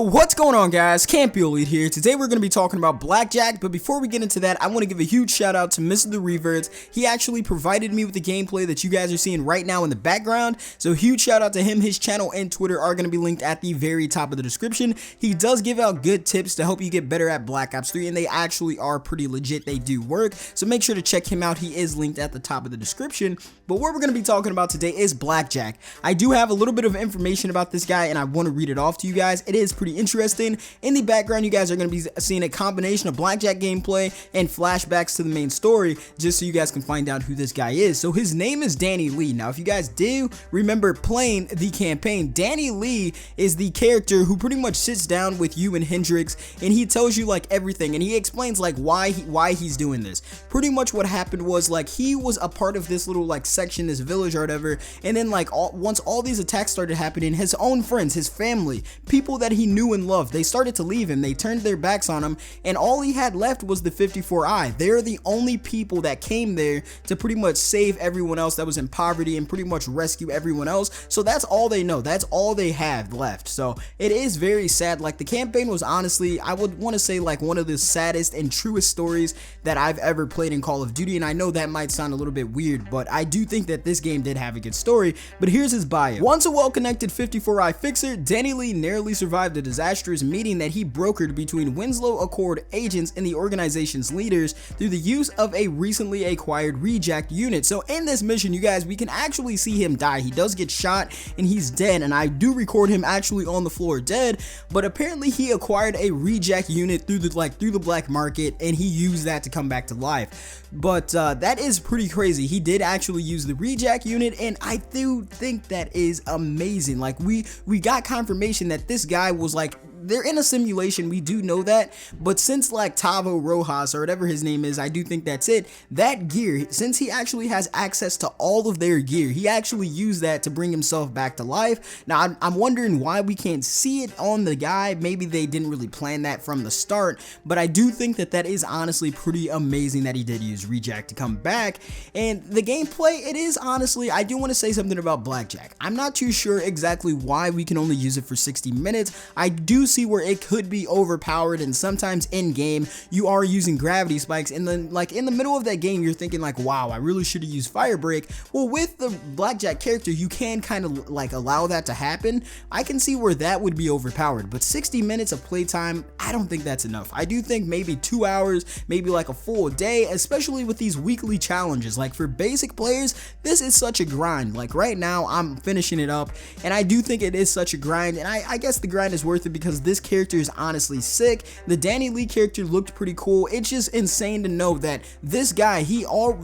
what's going on, guys? Can't Be Elite here. Today we're going to be talking about Blackjack, but before we get into that, I want to give a huge shout out to Mr. The Reverts. He actually provided me with the gameplay that you guys are seeing right now in the background, so huge shout out to him. His channel and Twitter are going to be linked at the very top of the description. He does give out good tips to help you get better at Black Ops 3, and they actually are pretty legit. They do work, so make sure to check him out. He is linked at the top of the description. But what we're going to be talking about today is Blackjack. I do have a little bit of information about this guy, and I want to read it off to you guys. It is pretty interesting. In the background, you guys are going to be seeing a combination of Blackjack gameplay and flashbacks to the main story, just so you guys can find out who this guy is. So his name is Danny Lee. Now, if you guys do remember playing the campaign, Danny Lee is the character who pretty much sits down with you and Hendrix, and he tells you like everything, and he explains like why he's doing this. Pretty much what happened was like he was a part of this little like section, this village or whatever, and then like once all these attacks started happening, his own friends, his family, people that he knew and loved, they started to leave him. They turned their backs on him, and all he had left was the 54i. They're the only people that came there to pretty much save everyone else that was in poverty and pretty much rescue everyone else. So that's all they know, that's all they have left. So it is very sad. Like, the campaign was honestly, I would want to say, like one of the saddest and truest stories that I've ever played in Call of Duty, and I know that might sound a little bit weird, but I do think that this game did have a good story. But here's his bio. Once a well-connected 54i fixer, Danny Lee narrowly survived a disastrous meeting that he brokered between Winslow Accord agents and the organization's leaders through the use of a recently acquired rejacked unit. So in this mission, you guys, we can actually see him die. He does get shot and he's dead, and I do record him actually on the floor dead, but apparently he acquired a rejack unit through the black market, and he used that to come back to life. But that is pretty crazy. He did actually use the rejack unit, and I do think that is amazing. Like, we got confirmation that this guy was like, they're in a simulation, we do know that, but since like Tavo Rojas or whatever his name is, I do think that's it, that gear, since he actually has access to all of their gear, he actually used that to bring himself back to life. Now I'm wondering why we can't see it on the guy. Maybe they didn't really plan that from the start, but I do think that that is honestly pretty amazing that he did use rejack to come back. And the gameplay, it is honestly, I do want to say something about Blackjack. I'm not too sure exactly why we can only use it for 60 minutes. I do see where it could be overpowered, and sometimes in game you are using gravity spikes, and then like in the middle of that game you're thinking like, wow, I really should have used fire break. Well, with the Blackjack character you can kind of like allow that to happen. I can see where that would be overpowered, but 60 minutes of playtime, I don't think that's enough. I do think maybe 2 hours, maybe like a full day, especially with these weekly challenges. Like, for basic players, this is such a grind. Like right now I'm finishing it up, and I do think it is such a grind, and I guess the grind is worth it because this character is honestly sick. The Danny Lee character looked pretty cool. It's just insane to know that this guy,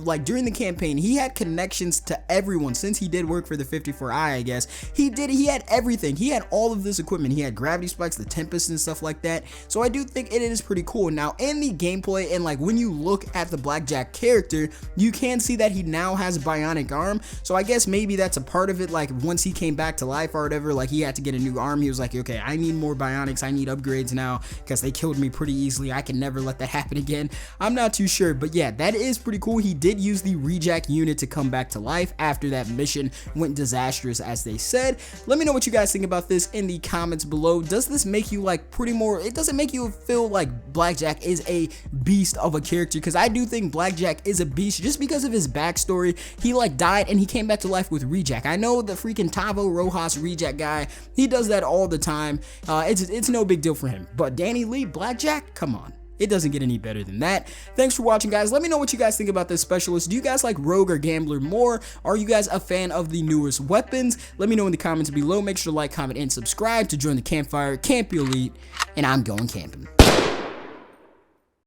like during the campaign, he had connections to everyone. Since he did work for the 54i, I guess he had everything. He had all of this equipment. He had gravity spikes, the Tempest and stuff like that. So I do think it is pretty cool. Now in the gameplay, and like when you look at the Blackjack character, you can see that he now has a bionic arm. So I guess maybe that's a part of it. Like once he came back to life or whatever, like he had to get a new arm. He was like, okay, I need more bionics, I need upgrades now because they killed me pretty easily. I can never let that happen again. I'm not too sure, but yeah, that is pretty cool. He did use the rejack unit to come back to life after that mission went disastrous, as they said. Let me know what you guys think about this in the comments below. Does this make you like it doesn't make you feel like Blackjack is a beast of a character? Because I do think Blackjack is a beast just because of his backstory. He like died and he came back to life with rejack. I know the freaking Tavo Rojas rejack guy, he does that all the time. It's no big deal for him, but Danny Lee, Blackjack, come on. It doesn't get any better than that. Thanks for watching, guys. Let me know what you guys think about this specialist. Do you guys like Rogue or Gambler more? Are you guys a fan of the newest weapons? Let me know in the comments below. Make sure to like, comment, and subscribe to join the campfire. Can't Be Elite, and I'm going camping.